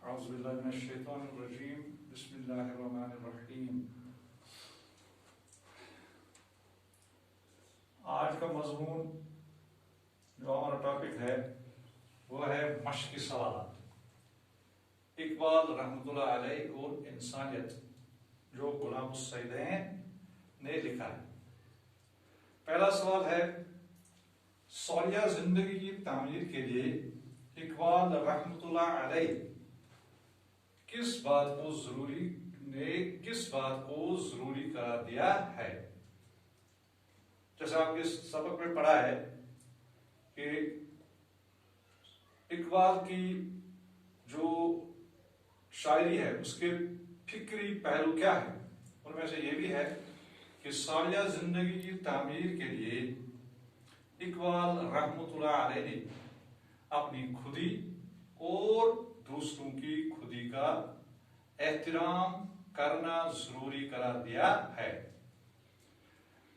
اعوذ باللہ من الشیطان الرجیم بسم اللہ الرحمن الرحیم۔ آج کا مضمون جو ہمارا ٹاپک ہے وہ ہے مشقی سوالات۔ اقبال رحمۃ اللہ علیہ اور انسانیت جو غلام السیدین نے لکھا ہے۔ پہلا سوال ہے، صالحہ زندگی کی تعمیر کے لیے اقبال رحمۃ اللہ علیہ کس بات کو ضروری قرار دیا ہے؟ جیسا آپ کے سبق میں پڑھا ہے کہ اقبال کی جو شاعری ہے اس کے فکری پہلو کیا ہے، ان میں سے یہ بھی ہے کہ صالحہ زندگی کی تعمیر کے لیے اقبال رحمۃ اللہ علیہ نے اپنی خودی اور دوسروں کی خودی کا احترام کرنا ضروری قرار دیا ہے۔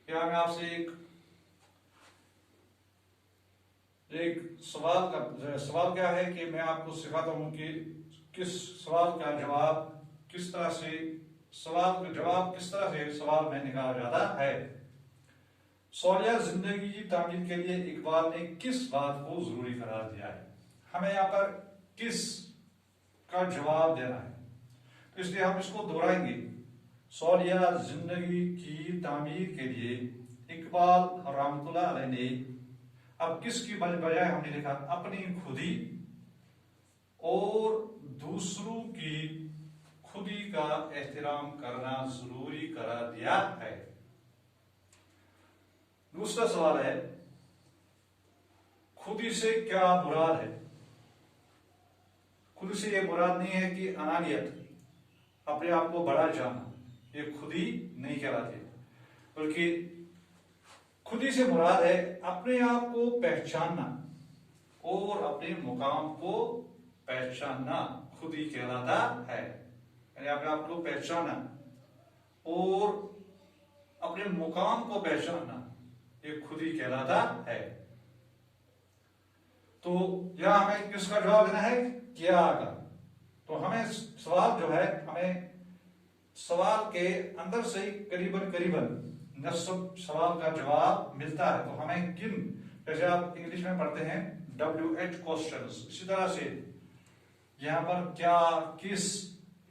یہاں میں آپ سے ایک سوال کیا ہے کہ میں آپ کو سکھاتا ہوں کہ کس سوال کا جواب کس طرح سے سوال میں نکالا جاتا ہے۔ صالحہ زندگی کی تعمیر کے لیے اقبال نے کس بات کو ضروری قرار دیا ہے؟ ہمیں یہاں پر کس کا جواب دینا ہے، تو اس لیے ہم اس کو دہرائیں گے۔ صالحہ زندگی کی تعمیر کے لیے اقبال رحمۃ اللہ علیہ نے اب کس کی بجائے ہم نے لکھا اپنی خودی اور دوسروں کی خودی کا احترام کرنا ضروری قرار دیا ہے۔ دوسرا سوال ہے، خودی سے کیا مراد ہے؟ خودی سے یہ مراد نہیں ہے کہ انانیت، اپنے آپ کو بڑا جانا، یہ خودی نہیں کہلاتی، بلکہ خودی سے مراد ہے اپنے آپ کو پہچاننا اور اپنے مقام کو پہچاننا خودی کہلاتا ہے۔ یعنی اپنے آپ کو پہچاننا اور اپنے مقام کو پہچاننا یہ خودی کہلاتا ہے۔ تو یہاں ہمیں کس کا جواب دینا ہے؟ کیا کا۔ تو ہمیں سوال جو ہے، ہمیں سوال کے اندر سے ہی قریباً نصف سوال کا جواب ملتا ہے۔ تو ہمیں جیسے آپ انگلش میں پڑھتے ہیں WH questions، اسی طرح سے یہاں پر کیا، کس،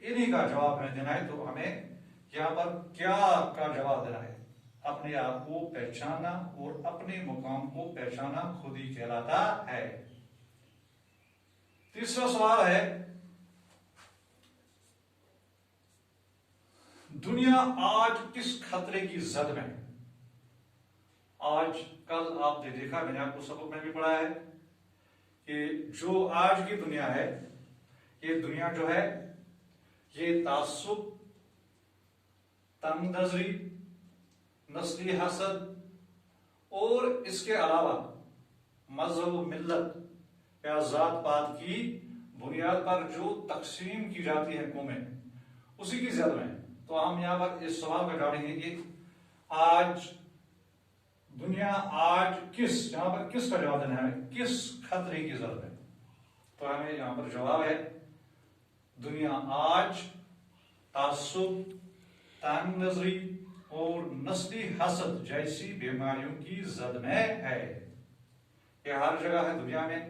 انہی کا جواب ہمیں دینا ہے۔ تو ہمیں یہاں پر کیا کا جواب دینا ہے، اپنے آپ کو پہچانا اور اپنے مقام کو پہچانا خودی کہلاتا ہے۔ تیسرا سوال ہے، دنیا آج کس خطرے کی زد میں ہے؟ آج کل آپ نے دیکھا، میں نے آپ کو سبق میں بھی پڑھا ہے کہ جو آج کی دنیا ہے، یہ دنیا جو ہے یہ تعصب، تنگ نظری، نسلی حسد اور اس کے علاوہ مذہب و ملت یا ذات پات کی بنیاد پر جو تقسیم کی جاتی ہے قومیں، اسی کی زد میں۔ تو ہم یہاں پر اس سوال کا جواب دیں گے کہ آج دنیا یہاں پر کس کا جواب دینا ہے، کس خطرے کی زد میں؟ تو ہمیں یہاں پر جواب ہے، دنیا آج تعصب، تنگ نظری اور نسلی حسد جیسی بیماریوں کی زد میں ہے۔ یہ ہر جگہ ہے دنیا میں،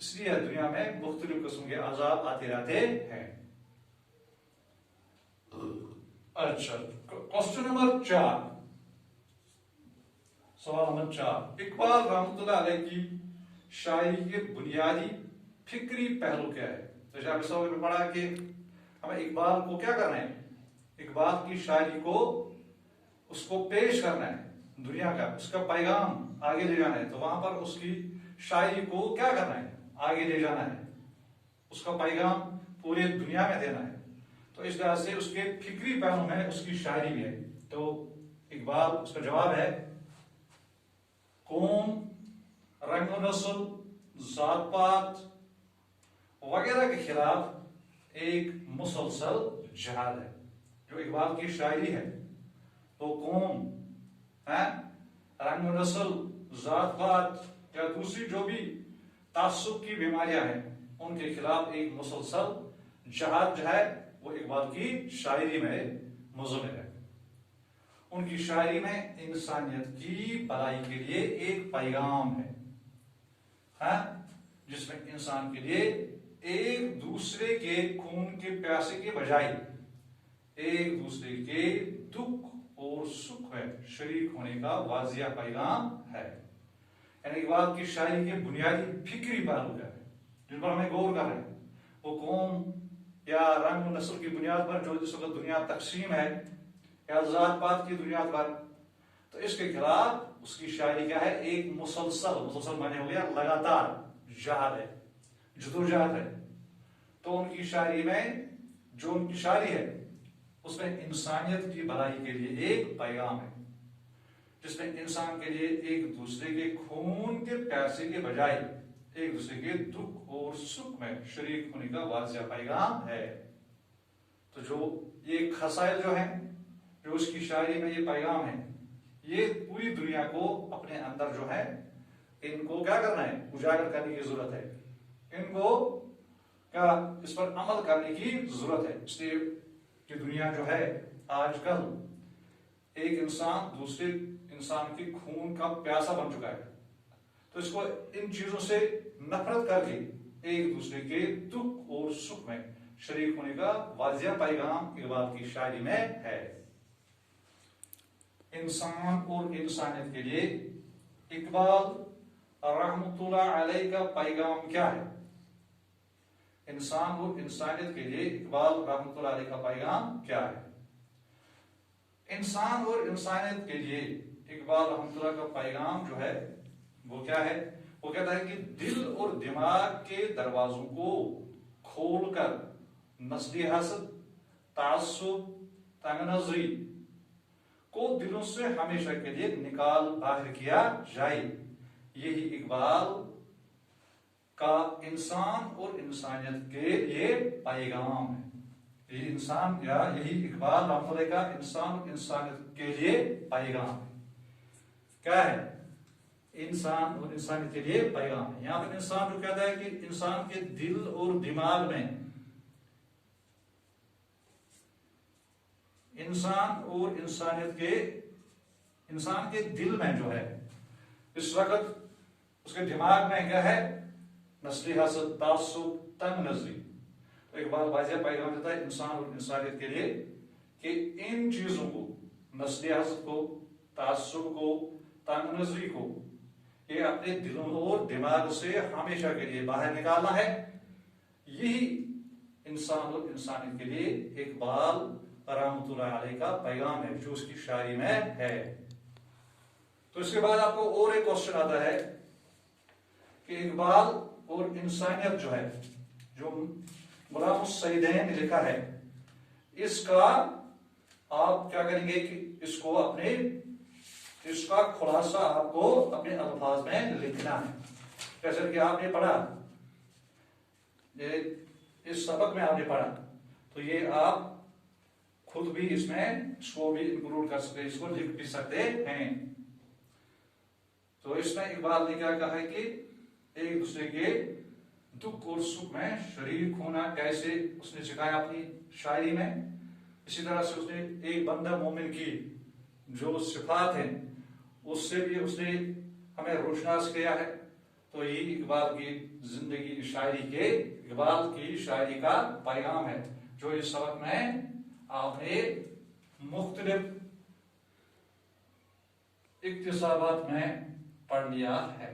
اس لیے دنیا میں مختلف قسم کے عذاب آتے رہتے ہیں۔ اچھا، کوسچن نمبر 4، سوال نمبر 4، اقبال رحمۃ اللہ علیہ کی شاعری کے بنیادی فکری پہلو کیا ہے؟ جیسے آپ سوال میں پڑھا کہ ہمیں اقبال کو کیا کرنا ہے، اقبال کی شاعری کو اس کو پیش کرنا ہے دنیا کا، اس کا پیغام آگے لے جانا ہے۔ تو وہاں پر اس کی شاعری کو کیا کرنا ہے، آگے لے جانا ہے، اس کا پیغام پورے دنیا میں دینا ہے۔ تو اس طرح سے اس کے فکری پہلو میں اس کی شاعری بھی ہے۔ تو اقبال، اس کا جواب ہے، قوم، رنگ و نسل، ذات پات وغیرہ کے خلاف ایک مسلسل جہاد ہے۔ جو اقبال کی شاعری ہے تو قوم، رنگ و نسل، ذات پات یا دوسری جو بھی تعصب کی بیماریاں ہیں ان کے خلاف ایک مسلسل جہاد جو ہے وہ اقبال کی شاعری میں مضمر ہے. ان کی شاعری میں انسانیت کی بھلائی کے لیے ایک پیغام ہے جس میں انسان کے لیے ایک دوسرے کے خون کے پیاسے کے بجائے ایک دوسرے کے دکھ اور سکھ میں شریک ہونے کا واضح پیغام ہے. یعنی اقبال کی شاعری کے بنیادی فکری پہلو ہے جن پر ہمیں غور کر رہے ہیں. وہ قوم یا رنگ و نسل کی بنیاد پر جو اس وقت دنیا تقسیم ہے یا ذات پات کی بنیاد پر، تو اس کے خلاف اس کی شاعری کیا ہے؟ ایک مسلسل مانے ہو گیا لگاتار جہاد ہے، جدوجہد ہے. تو ان کی شاعری میں جو ان کی شاعری ہے اس میں انسانیت کی بھلائی کے لیے ایک پیغام ہے جس میں انسان کے لیے ایک دوسرے کے خون کے پیاسے کے بجائے ایک دوسرے کے دکھ اور سکھ میں شریک ہونے کا واضح پیغام ہے. تو جو یہ خصائل جو ہیں، جو اس کی شاعری میں یہ پیغام ہے، یہ پوری دنیا کو اپنے اندر جو ہے ان کو کیا کرنا ہے؟ اجاگر کرنے کی ضرورت ہے. ان کو کیا اس پر عمل کرنے کی ضرورت ہے. اس لیے کہ دنیا جو ہے آج کل ایک انسان دوسرے انسان کے خون کا پیاسا بن چکا ہے. تو اس کو ان چیزوں سے نفرت کر کے ایک دوسرے کے دکھ اور سکھ میں شریک ہونے کا واضح پیغام اقبال کی شاعری میں ہے. انسان اور انسانیت کے لیے اقبال رحمۃ اللہ علیہ کا پیغام کیا ہے؟ انسان اور انسانیت کے لیے اقبال رحمۃ اللہ علیہ کا پیغام کیا ہے؟ انسان اور انسانیت کے لیے اقبال رحمۃ اللہ کا پیغام جو ہے وہ کیا ہے؟ وہ کہتا ہے کہ دل اور دماغ کے دروازوں کو کھول کر نسلی حسد، تعصب، تنگ نظری کو دلوں سے ہمیشہ کے لیے نکال باہر کیا جائے. یہی اقبال کا انسان اور انسانیت کے لیے پیغام ہے. یہی انسان یا یہی اقبال رحمۃ اللہ کا انسان اور انسانیت کے لیے پیغام ہے. کیا ہے؟ انسان اور انسانیت کے لیے پیغام ہے. یہاں پر انسان جو کہتا ہے کہ انسان کے دل اور دماغ میں، انسان اور انسان کے دل میں جو ہے اس وقت اس کے دماغ میں کیا ہے؟ نسلی حسد، تعصب، تنگ نظری. تو اقبال واضح پیغام دیتا ہے انسان اور انسانیت کے لیے کہ ان چیزوں کو، نسلی حسد کو، تعصب کو، تنگ نظری کو، یہ اپنے دلوں اور دماغ سے ہمیشہ کے لیے باہر نکالنا ہے. یہی انسان اور انسانیت کے لیے اقبال رحمۃ اللہ علیہ کا پیغام ہے جو اس کی شاعری میں ہے. تو اس کے بعد آپ کو اور ایک کوشچن آتا ہے کہ اقبال اور انسانیت جو ہے، جو غلام السیدین نے لکھا ہے، اس کا آپ کیا کریں گے کہ اس کا خلاصہ آپ کو اپنے الفاظ میں لکھنا ہے. جیسے کہ آپ نے پڑھا، اس سبق میں آپ نے پڑھا، تو یہ آپ خود بھی اس کو بھی انکلوڈ کر سکتے، اس کو لکھ بھی سکتے ہیں. تو اس میں اقبال نے کیا کہا ہے کہ ایک دوسرے کے دکھ اور سکھ میں شریک ہونا کیسے اس نے سکھایا اپنی شاعری میں. اسی طرح سے اس نے ایک بندہ مومن کی جو صفات ہیں اس سے بھی اس نے ہمیں روشناس کیا ہے. تو یہ اقبال کی زندگی اقبال کی شاعری کا پیغام ہے جو اس سبق میں آپ نے مختلف اقتصابات میں پڑھ لیا ہے.